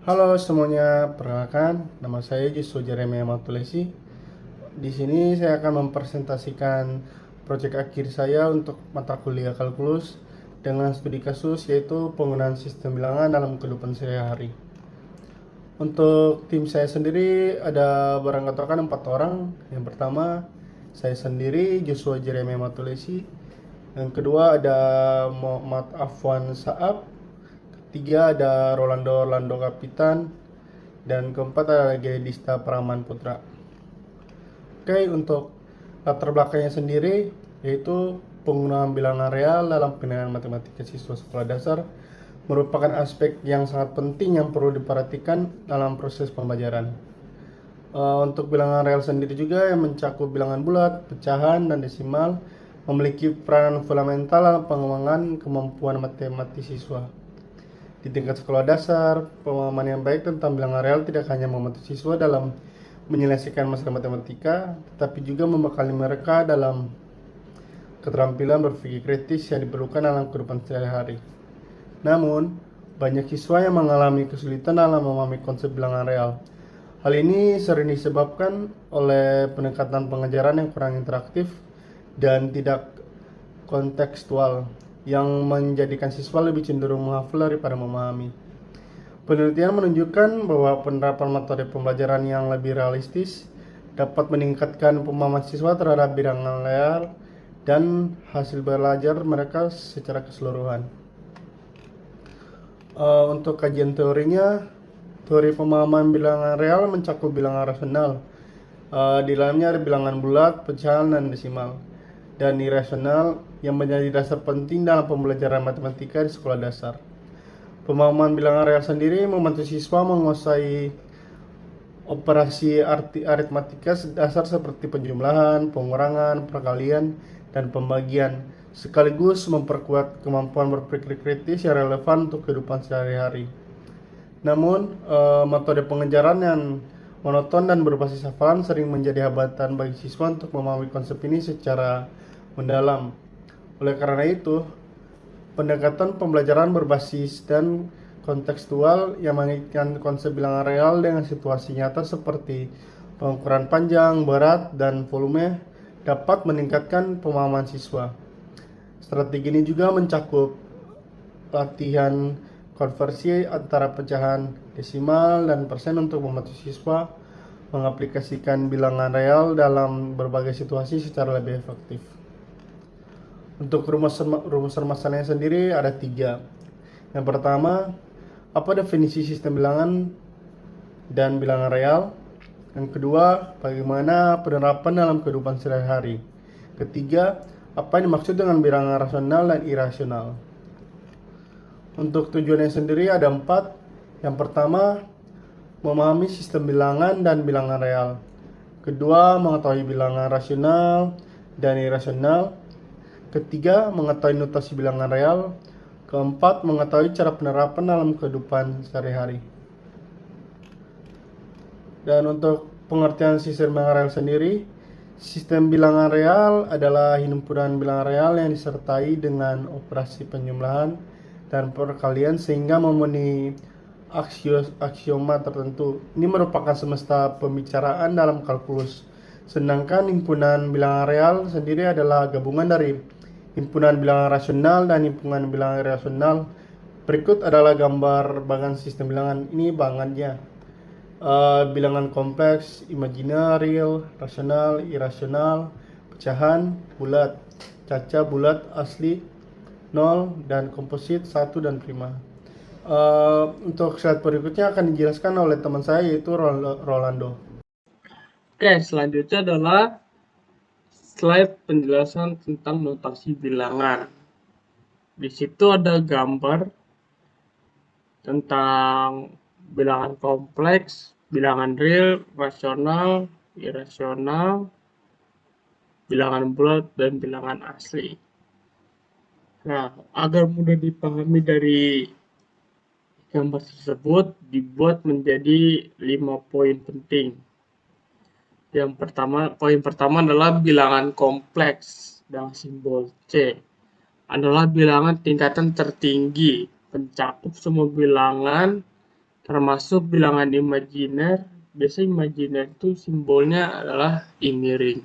Halo semuanya, perkenalkan nama saya Joshua Jeremia Matulesi. Di sini saya akan mempresentasikan proyek akhir saya untuk mata kuliah kalkulus dengan studi kasus yaitu penggunaan sistem bilangan dalam kehidupan sehari-hari. Untuk tim saya sendiri ada barangkali 4 orang. Yang pertama, saya sendiri Joshua Jeremia Matulesi. Yang kedua ada Muhammad Afwan Saab. Ketiga ada Rolando Orlando Kapitan. Dan keempat ada Gedista Praman Putra. Oke, untuk latar belakangnya sendiri yaitu penggunaan bilangan real dalam penilaian matematika siswa sekolah dasar merupakan aspek yang sangat penting yang perlu diperhatikan dalam proses pembelajaran. Untuk bilangan real sendiri juga yang mencakup bilangan bulat, pecahan, dan desimal memiliki peranan fundamental dalam pengembangan kemampuan matematis siswa. Di tingkat sekolah dasar, pemahaman yang baik tentang bilangan real tidak hanya membantu siswa dalam menyelesaikan masalah matematika, tetapi juga membekali mereka dalam keterampilan berpikir kritis yang diperlukan dalam kehidupan sehari-hari. Namun, banyak siswa yang mengalami kesulitan dalam memahami konsep bilangan real. Hal ini sering disebabkan oleh pendekatan pengajaran yang kurang interaktif dan tidak kontekstual, yang menjadikan siswa lebih cenderung menghafal daripada memahami. Penelitian menunjukkan bahwa penerapan metode pembelajaran yang lebih realistis dapat meningkatkan pemahaman siswa terhadap bilangan real dan hasil belajar mereka secara keseluruhan. Untuk kajian teorinya, teori pemahaman bilangan real mencakup bilangan rasional. Di dalamnya ada bilangan bulat, pecahan, dan desimal, dan irasional yang menjadi dasar penting dalam pembelajaran matematika di sekolah dasar. Pemahaman bilangan real sendiri membantu siswa menguasai operasi aritmatika dasar seperti penjumlahan, pengurangan, perkalian, dan pembagian, sekaligus memperkuat kemampuan berpikir kritis yang relevan untuk kehidupan sehari-hari. Namun, metode pengejaran yang monoton dan berbasis hafalan sering menjadi hambatan bagi siswa untuk memahami konsep ini secara mendalam. Oleh karena itu, pendekatan pembelajaran berbasis dan kontekstual yang mengaitkan konsep bilangan real dengan situasi nyata seperti pengukuran panjang, berat, dan volume dapat meningkatkan pemahaman siswa. Strategi ini juga mencakup latihan konversi antara pecahan desimal dan persen untuk membantu siswa mengaplikasikan bilangan real dalam berbagai situasi secara lebih efektif. Untuk rumus masalahnya sendiri ada 3. Yang pertama, apa definisi sistem bilangan dan bilangan real? Yang kedua, bagaimana penerapan dalam kehidupan sehari-hari? Ketiga, apa yang dimaksud dengan bilangan rasional dan irasional? Untuk tujuannya sendiri ada 4. Yang pertama, memahami sistem bilangan dan bilangan real. Kedua, mengetahui bilangan rasional dan irasional. Ketiga, mengetahui notasi bilangan real. Keempat, mengetahui cara penerapan dalam kehidupan sehari-hari. Dan untuk pengertian sistem bilangan real sendiri, sistem bilangan real adalah himpunan bilangan real yang disertai dengan operasi penjumlahan dan perkalian sehingga memenuhi aksioma tertentu. Ini merupakan semesta pembicaraan dalam kalkulus. Sedangkan himpunan bilangan real sendiri adalah gabungan dari himpunan bilangan rasional dan himpunan bilangan irasional. Berikut adalah gambar bagan sistem bilangan. Ini bagannya. Bilangan kompleks, imajiner, real, rasional, irasional, pecahan, bulat, caca, bulat, asli, 0, dan komposit 1 dan prima. Untuk slide berikutnya akan dijelaskan oleh teman saya yaitu Rolando. Oke, selanjutnya adalah slide penjelasan tentang notasi bilangan. Di situ ada gambar tentang bilangan kompleks, bilangan real, rasional, irasional, bilangan bulat, dan bilangan asli. Nah, agar mudah dipahami dari gambar tersebut, dibuat menjadi 5 poin penting. Poin pertama adalah bilangan kompleks dengan simbol C. Adalah bilangan tingkatan tertinggi, mencakup semua bilangan termasuk bilangan imajiner. Biasanya imajiner itu simbolnya adalah ini ring.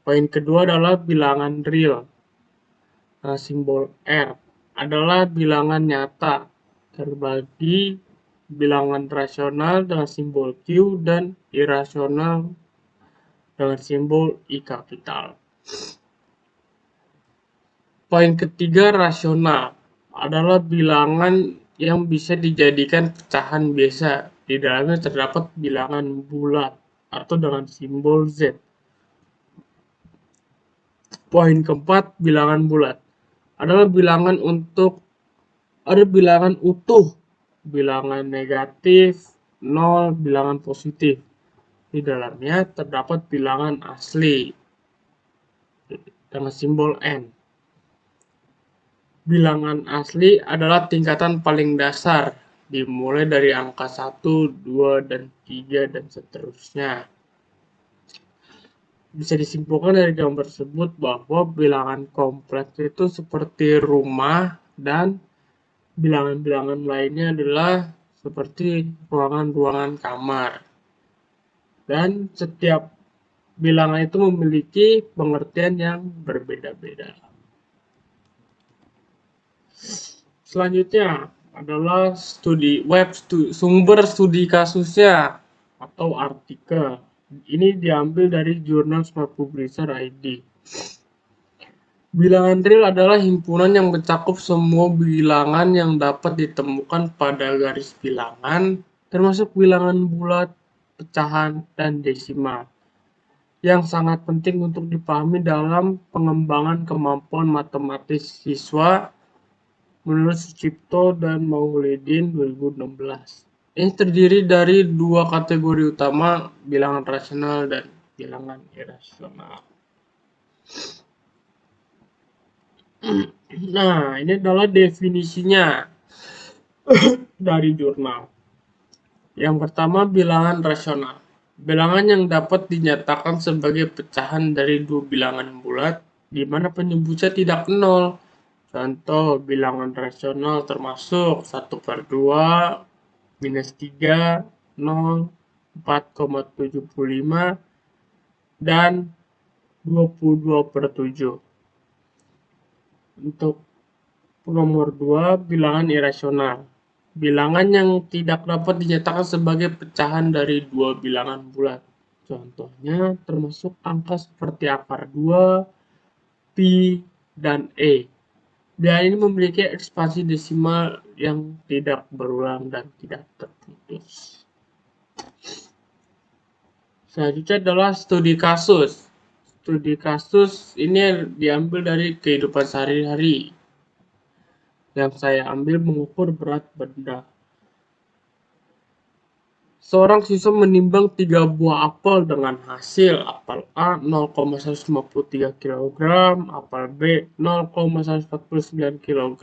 Poin kedua adalah bilangan real. Nah, simbol R adalah bilangan nyata terbagi bilangan rasional dengan simbol Q dan irasional dengan simbol I kapital. Poin ketiga, rasional adalah bilangan yang bisa dijadikan pecahan biasa. Di dalamnya terdapat bilangan bulat atau dengan simbol Z. Poin keempat, bilangan bulat adalah bilangan utuh, bilangan negatif, nol, bilangan positif. Di dalamnya terdapat bilangan asli dengan simbol N. Bilangan asli adalah tingkatan paling dasar, dimulai dari angka 1, 2, dan 3, dan seterusnya. Bisa disimpulkan dari gambar tersebut bahwa bilangan kompleks itu seperti rumah dan bilangan-bilangan lainnya adalah seperti ruangan-ruangan kamar. Dan setiap bilangan itu memiliki pengertian yang berbeda-beda. Selanjutnya adalah sumber studi kasusnya atau artikel. Ini diambil dari jurnal Smart Publisher ID. Bilangan real adalah himpunan yang mencakup semua bilangan yang dapat ditemukan pada garis bilangan, termasuk bilangan bulat, pecahan, dan desimal, yang sangat penting untuk dipahami dalam pengembangan kemampuan matematis siswa menurut Sucipto dan Maulidin 2016. Ini terdiri dari dua kategori utama, bilangan rasional dan bilangan irasional. Nah, ini adalah definisinya dari jurnal. Yang pertama, bilangan rasional. Bilangan yang dapat dinyatakan sebagai pecahan dari dua bilangan bulat, di mana penyebutnya tidak nol. Contoh, bilangan rasional termasuk 1/2, -3, 0, 4,75, dan 22/7. Untuk nomor 2, bilangan irasional. Bilangan yang tidak dapat dinyatakan sebagai pecahan dari dua bilangan bulat. Contohnya termasuk angka seperti akar 2, pi, dan e. Bilangan ini memiliki ekspansi desimal yang tidak berulang dan tidak terputus. Selanjutnya adalah studi kasus. Studi kasus ini diambil dari kehidupan sehari-hari. Yang saya ambil mengukur berat benda. Seorang siswa menimbang 3 buah apel dengan hasil apel A 0,153 kg, apel B 0,149 kg,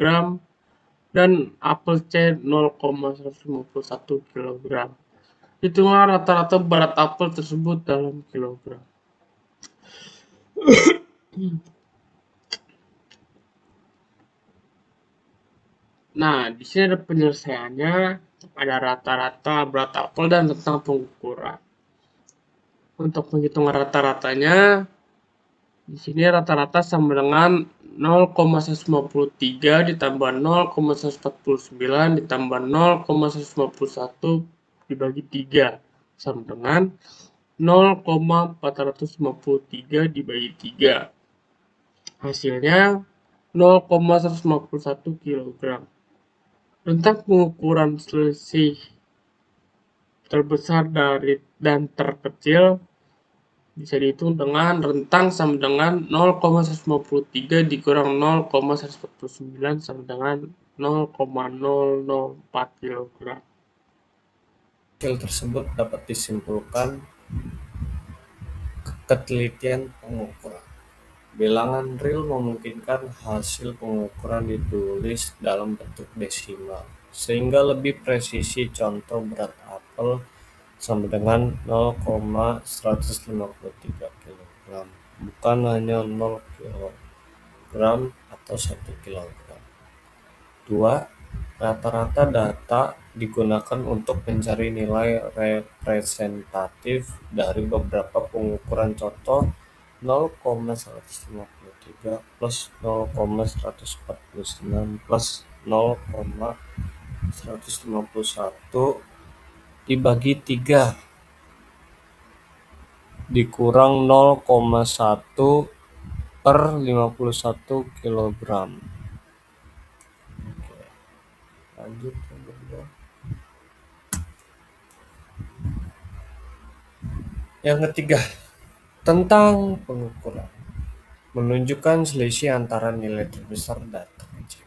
dan apel C 0,151 kg. Hitunglah rata-rata berat apel tersebut dalam kilogram. Nah, di sini ada penyelesaiannya, ada rata-rata berat apel dan tentang pengukuran. Untuk menghitung rata-ratanya, di sini rata-rata sama dengan 0,153 ditambah 0,149 ditambah 0,151 dibagi 3 sama dengan 0,453 dibagi 3. Hasilnya 0,151 kg. Tentang pengukuran selisih terbesar dan terkecil bisa dihitung dengan rentang sama dengan 0,153 dikurang 0,149 sama dengan 0,004 kg. Hasil tersebut dapat disimpulkan ketelitian pengukuran. Bilangan real memungkinkan hasil pengukuran ditulis dalam bentuk desimal, sehingga lebih presisi. Contoh, berat apel sama dengan 0,153 kg, bukan hanya 0 kg atau 1 kg. 2. Rata-rata data digunakan untuk mencari nilai representatif dari beberapa pengukuran. Contoh 0,153 plus 0,149 plus 0,151 dibagi 3 dikurang 0,1 per 51 kilogram. Lanjut yang kedua. Yang ketiga, tentang pengukuran. Menunjukkan selisih antara nilai terbesar dan terkecil.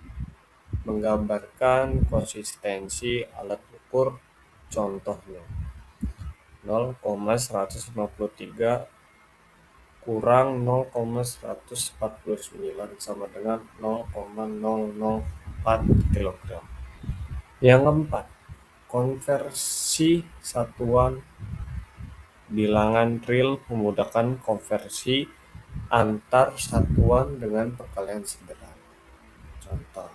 Menggambarkan konsistensi alat ukur. Contohnya 0,153 kurang 0,149 sama dengan 0,004 kg. Yang keempat, konversi satuan bilangan real memudahkan konversi antar satuan dengan perkalian sederhana. Contoh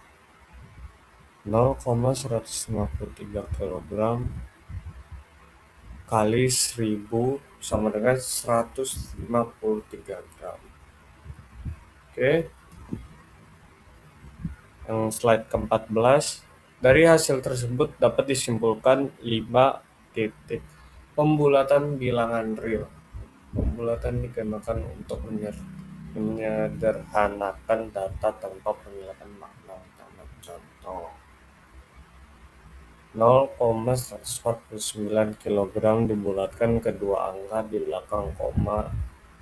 0,153 kg kali 1000 sama dengan 153 gram. Oke. Yang slide ke-14. Dari hasil tersebut dapat disimpulkan 5 titik. Pembulatan bilangan real. Pembulatan digunakan untuk menyederhanakan data tanpa menghilangkan makna utama. Contoh 0,149 kg dibulatkan kedua angka di belakang koma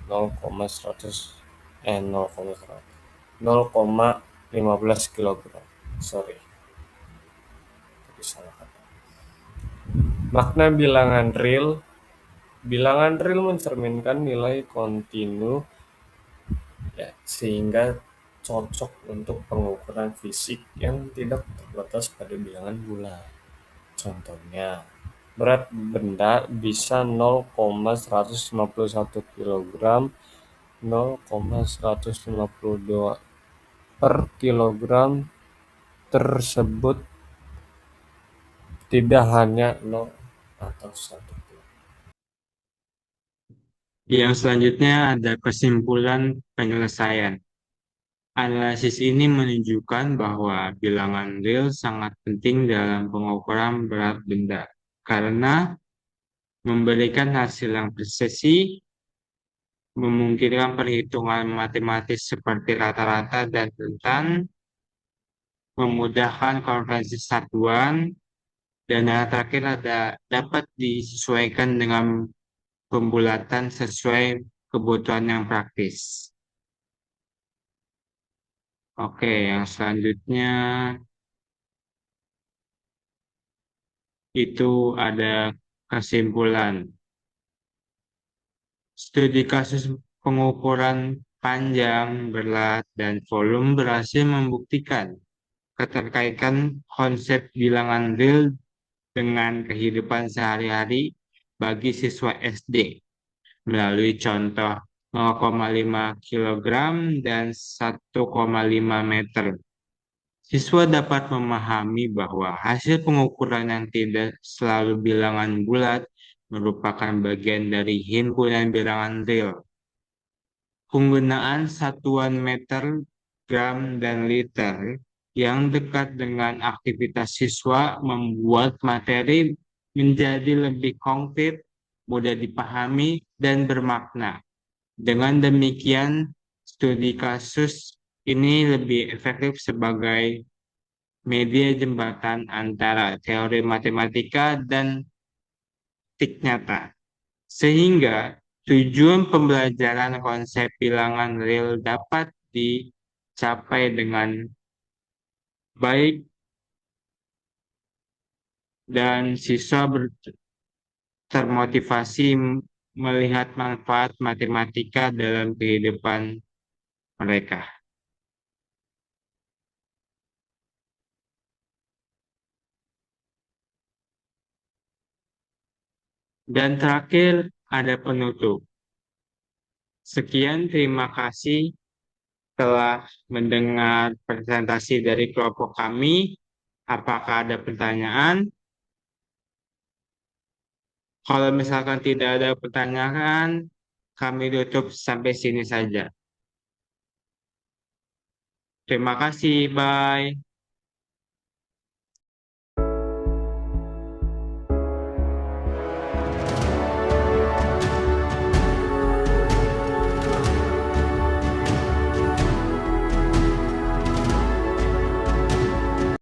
0,15 kg. Sorry, tadi salah kata. Makna bilangan real. Bilangan real mencerminkan nilai kontinu, ya, sehingga cocok untuk pengukuran fisik yang tidak terbatas pada bilangan bulat. Contohnya, berat benda bisa 0,151 kg, 0,152 per kilogram tersebut tidak hanya 0 atau 1 kg. Yang selanjutnya ada kesimpulan penyelesaian. Analisis ini menunjukkan bahwa bilangan real sangat penting dalam pengukuran berat benda karena memberikan hasil yang presisi, memungkinkan perhitungan matematis seperti rata-rata dan rentan, memudahkan konversi satuan, dan yang terakhir dapat disesuaikan dengan pembulatan sesuai kebutuhan yang praktis. Oke, yang selanjutnya itu ada kesimpulan. Studi kasus pengukuran panjang, berat, dan volume berhasil membuktikan keterkaitan konsep bilangan real dengan kehidupan sehari-hari bagi siswa SD melalui contoh 0,5 kg dan 1,5 meter. Siswa dapat memahami bahwa hasil pengukuran yang tidak selalu bilangan bulat merupakan bagian dari himpunan bilangan real. Penggunaan satuan meter, gram, dan liter yang dekat dengan aktivitas siswa membuat materi menjadi lebih konkret, mudah dipahami, dan bermakna. Dengan demikian, studi kasus ini lebih efektif sebagai media jembatan antara teori matematika dan praktik nyata. Sehingga tujuan pembelajaran konsep bilangan real dapat dicapai dengan baik dan siswa termotivasi melihat manfaat matematika dalam kehidupan mereka. Dan terakhir ada penutup. Sekian, terima kasih telah mendengar presentasi dari kelompok kami. Apakah ada pertanyaan? Kalau misalkan tidak ada pertanyaan, kami tutup sampai sini saja. Terima kasih, bye.